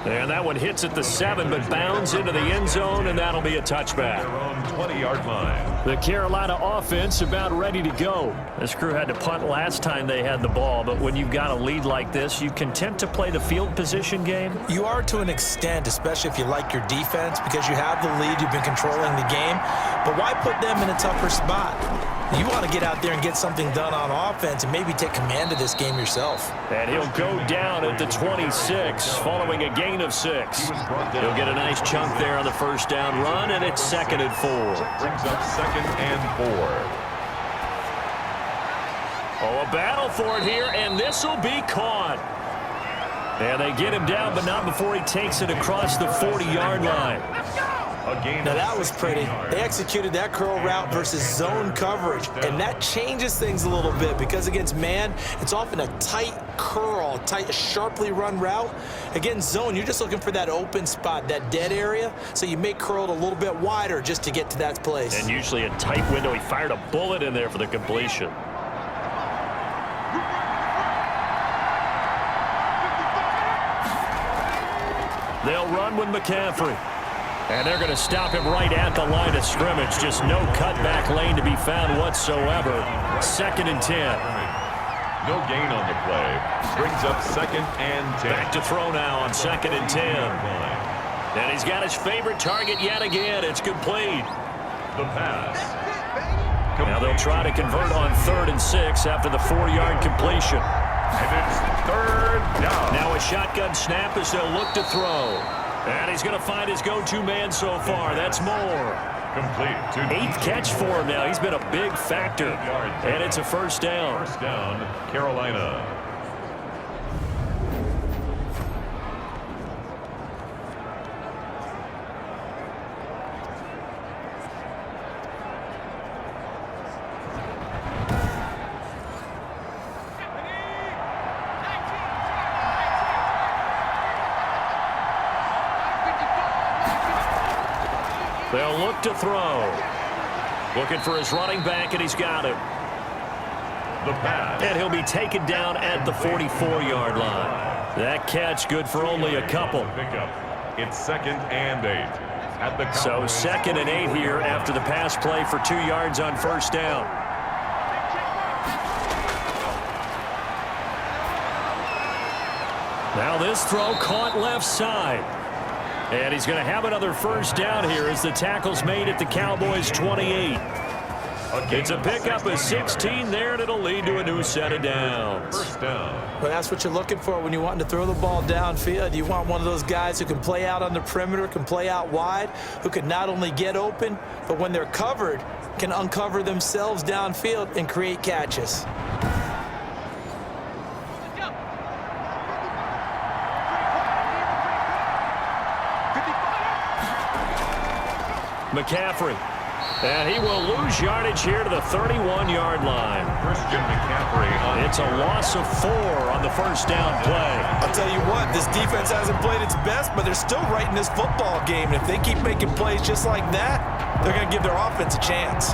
And that one hits at the 7, but bounds into the end zone, and that'll be a touchback. Their own 20-yard line. The Carolina offense about ready to go. This crew had to punt last time they had the ball, but when you've got a lead like this, you content to play the field position game? You are to an extent, especially if you like your defense, because you have the lead, you've been controlling the game. But why put them in a tougher spot? You want to get out there and get something done on offense and maybe take command of this game yourself. And he'll go down at the 26 following a gain of 6. He'll get a nice chunk there on the first down run, and it's 2nd and 4. Brings up 2nd and 4. Oh, a battle for it here, and this will be caught. And they get him down, but not before he takes it across the 40-yard line. A gain Now of that was 16 pretty. yards. They executed that curl route versus zone coverage, and that changes things a little bit because against man, it's often a tight curl, tight, sharply run route. Against zone, you're just looking for that open spot, that dead area, so you make curl it a little bit wider just to get to that place. And usually a tight window. He fired a bullet in there for the completion. They'll run with McCaffrey. And they're going to stop him right at the line of scrimmage. Just no cutback lane to be found whatsoever. 2nd and 10. No gain on the play. Brings up 2nd and 10. Back to throw now on 2nd and 10. And he's got his favorite target yet again. It's complete. The pass. Now they'll try to convert on 3rd and 6 after the 4-yard completion. And it's 3rd down. Now a shotgun snap as they'll look to throw. And he's going to find his go-to man so far. That's Moore. Complete. 8th catch for him now. He's been a big factor. And it's a 1st down. 1st down, Carolina. They'll look to throw. Looking for his running back, and he's got him. The pass. And he'll be taken down at the 44-yard line. That catch good for only a couple. Pickup. It's 2nd and 8. At the So Cowboys. 2nd and 8 here after the pass play for 2 yards on 1st down. Now this throw caught left side. And he's going to have another 1st down here as the tackle's made at the Cowboys' 28. It's a pickup of 16 there, and it'll lead to a new set of downs. 1st down. Well, that's what you're looking for when you want to throw the ball downfield. You want one of those guys who can play out on the perimeter, can play out wide, who can not only get open, but when they're covered, can uncover themselves downfield and create catches. McCaffrey. And he will lose yardage here to the 31-yard line. Christian McCaffrey. It's a loss of 4 on the 1st down play. I'll tell you what, this defense hasn't played its best, but they're still right in this football game. And if they keep making plays just like that, they're going to give their offense a chance.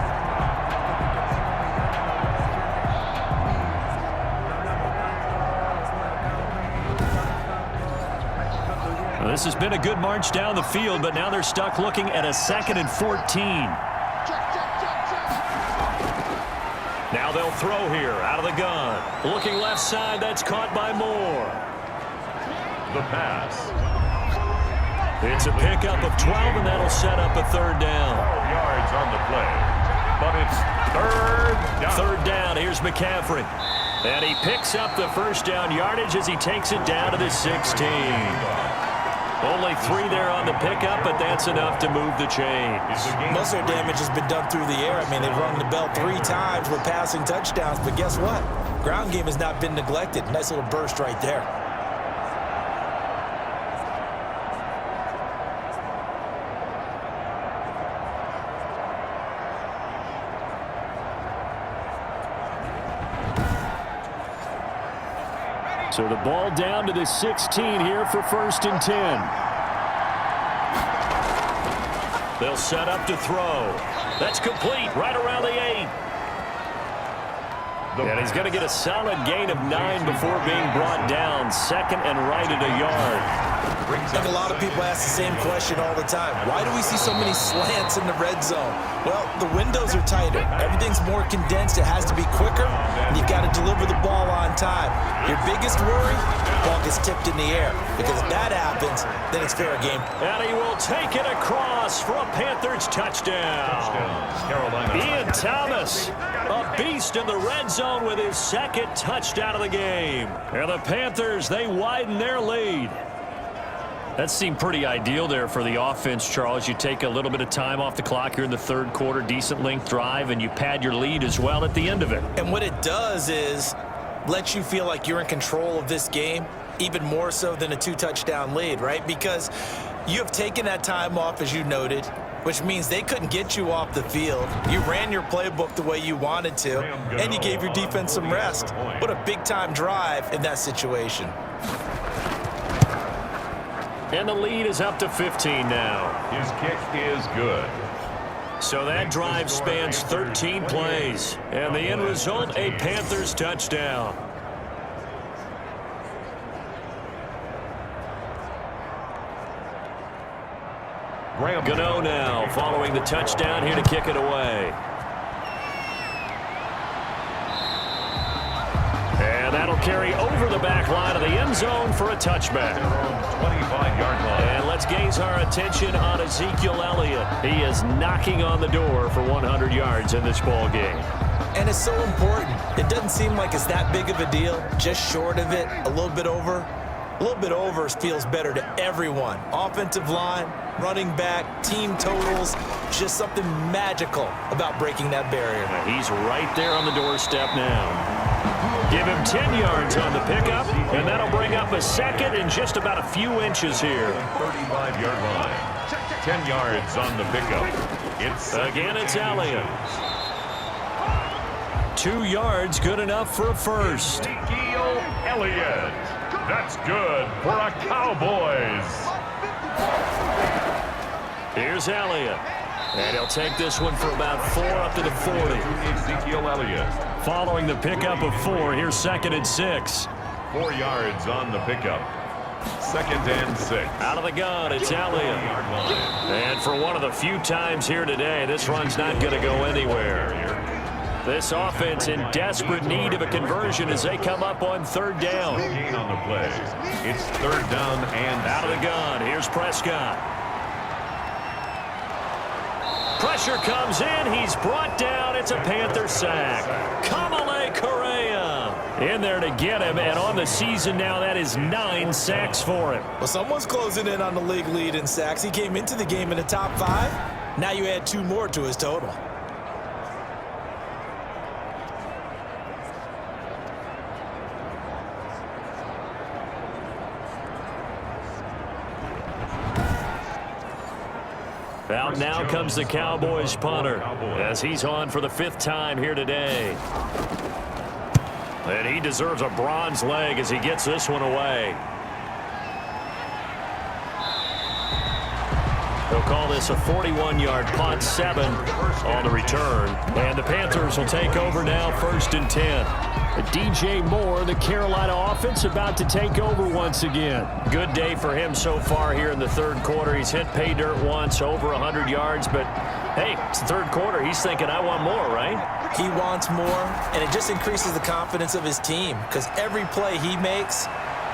Well, this has been a good march down the field, but now they're stuck looking at a 2nd and 14. Now they'll throw here out of the gun. Looking left side, that's caught by Moore. The pass. It's a pickup of 12, and that'll set up a 3rd down. 12 yards on the play. But it's 3rd down. 3rd down, here's McCaffrey. And he picks up the 1st down yardage as he takes it down to the 16. Only 3 there on the pickup, but that's enough to move the chains. Most of their damage has been done through the air. I mean, they've rung the bell 3 times with passing touchdowns, but guess what? Ground game has not been neglected. Nice little burst right there. So the ball down to the 16 here for 1st and 10. They'll set up to throw. That's complete right around the 8. And he's going to get a solid gain of 9 before being brought down. 2nd and right at a yard. I think a lot of people ask the same question all the time. Why do we see so many slants in the red zone? Well, the windows are tighter. Everything's more condensed. It has to be quicker, and you've got to deliver the ball on time. Your biggest worry, the ball gets tipped in the air. Because if that happens, then it's fair game. And he will take it across for a Panthers touchdown. Carolina. Ian Thomas, a beast in the red zone with his 2nd touchdown of the game. And the Panthers, they widen their lead. That seemed pretty ideal there for the offense, Charles. You take a little bit of time off the clock here in the 3rd quarter, decent length drive, and you pad your lead as well at the end of it. And what it does is let you feel like you're in control of this game, even more so than a 2-touchdown lead, right? Because You have taken that time off, as you noted, which means they couldn't get you off the field. You ran your playbook the way you wanted to, and you gave your defense some rest. What a big-time drive in that situation. And the lead is up to 15 now. His kick is good. So that drive spans 13 plays. And the end result, a Panthers touchdown. Gano now following the touchdown here to kick it away. And that'll carry over the back line of the end zone for a touchback. 25-yard line. And let's gaze our attention on Ezekiel Elliott. He is knocking on the door for 100 yards in this ball game. And it's so important. It doesn't seem like it's that big of a deal. Just short of it, a little bit over. A little bit over feels better to everyone. Offensive line, running back, team totals, just something magical about breaking that barrier. He's right there on the doorstep now. Give him 10 yards on the pickup, and that'll bring up a second in just about a few inches here. 35-yard line. 10 yards on the pickup. It's Elliott. 2 yards, good enough for a first. Ezekiel Elliott. That's good for a Cowboys. Here's Elliott. And he'll take this one for about 4 up to the 40. Ezekiel Elliott. Following the pickup of 4, here's 2nd and 6. 4 yards on the pickup. 2nd and 6. Out of the gun, it's Elliott. And for one of the few times here today, this run's not going to go anywhere. This offense in desperate need of a conversion as they come up on 3rd down. Gain on the play. It's 3rd down and out of the gun. Here's Prescott. Pressure comes in. He's brought down. It's a Panther sack. Kamale Correa in there to get him. And on the season now, that is 9 sacks for him. Well, someone's closing in on the league lead in sacks. He came into the game in the top 5. Now you add 2 more to his total. Out now comes the Cowboys punter as he's on for the 5th time here today. And he deserves a bronze leg as he gets this one away. They'll call this a 41-yard punt, 7 on the return. And the Panthers will take over now, 1st and 10. DJ Moore, the Carolina offense, about to take over once again. Good day for him so far here in the 3rd quarter. He's hit pay dirt once, over 100 yards. But, hey, it's the 3rd quarter. He's thinking, I want more, right? He wants more, and it just increases the confidence of his team because every play he makes,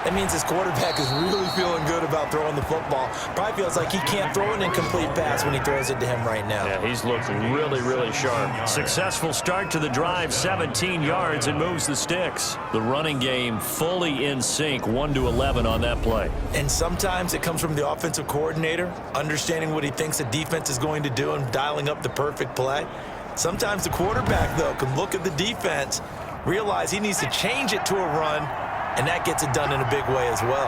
that means his quarterback is really feeling good about throwing the football. Probably feels like he can't throw an incomplete pass when he throws it to him right now. Yeah, he's looked really, really sharp. Successful start to the drive, 17 yards, and moves the sticks. The running game fully in sync, 1-11 on that play. And sometimes it comes from the offensive coordinator, understanding what he thinks the defense is going to do and dialing up the perfect play. Sometimes the quarterback, though, can look at the defense, realize he needs to change it to a run, and that gets it done in a big way as well.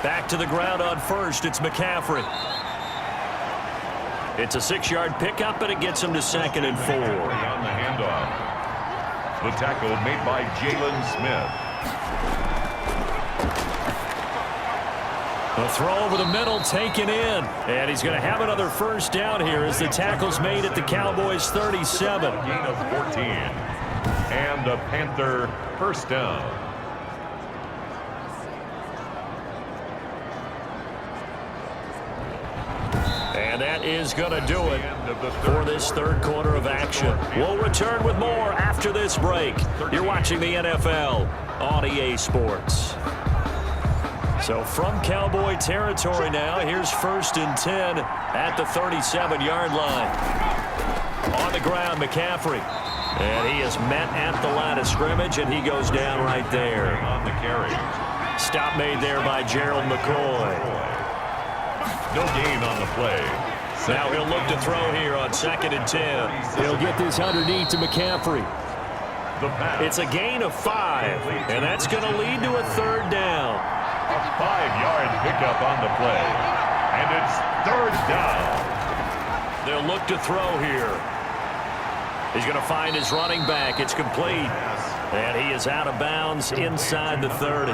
Back to the ground on 1st, it's McCaffrey. It's a 6-yard pickup, and it gets him to 2nd and 4. On the handoff. The tackle made by Jalen Smith. A throw over the middle taken in. And he's going to have another 1st down here as the tackle's made at the Cowboys 37. Gain of 14. And a Panther 1st down. And that is going to do it for this 3rd quarter of action. We'll return with more after this break. You're watching the NFL on EA Sports. So from Cowboy territory now, here's 1st and 10 at the 37-yard line. On the ground, McCaffrey. And he is met at the line of scrimmage, and he goes down right there. On the carry. Stop made there by Gerald McCoy. No gain on the play. Now he'll look to throw here on 2nd and 10. He'll get this underneath to McCaffrey. It's a gain of 5, and that's going to lead to a 3rd down. A 5-yard pickup on the play. And it's third down. They'll look to throw here. He's going to find his running back. It's complete. And he is out of bounds inside the 30.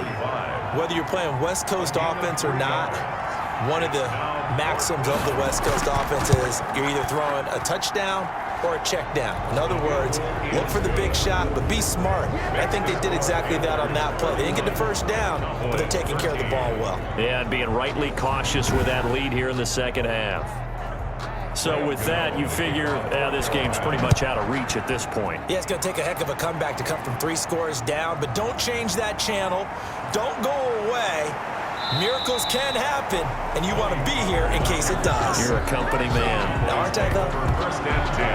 Whether you're playing West Coast offense or not, one of the maxims of the West Coast offense is you're either throwing a touchdown or a check down. In other words, look for the big shot, but be smart. I think they did exactly that on that play. They didn't get the first down, but they're taking care of the ball well. Yeah, and being rightly cautious with that lead here in the second half. So with that, you figure this game's pretty much out of reach at this point. Yeah, it's going to take a heck of a comeback to come from 3 scores down, but don't change that channel. Don't go away. Miracles can happen, and you want to be here in case it does. You're a company man. Now, aren't I, though? First and 10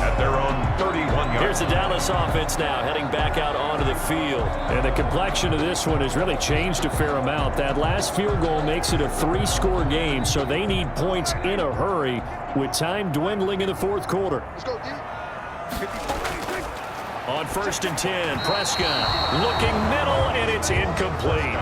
at their own 31-yard. Here's the Dallas offense now heading back out onto the field. And the complexion of this one has really changed a fair amount. That last field goal makes it a 3-score game, so they need points in a hurry with time dwindling in the fourth quarter. On 1st and 10, Prescott looking middle, and it's incomplete.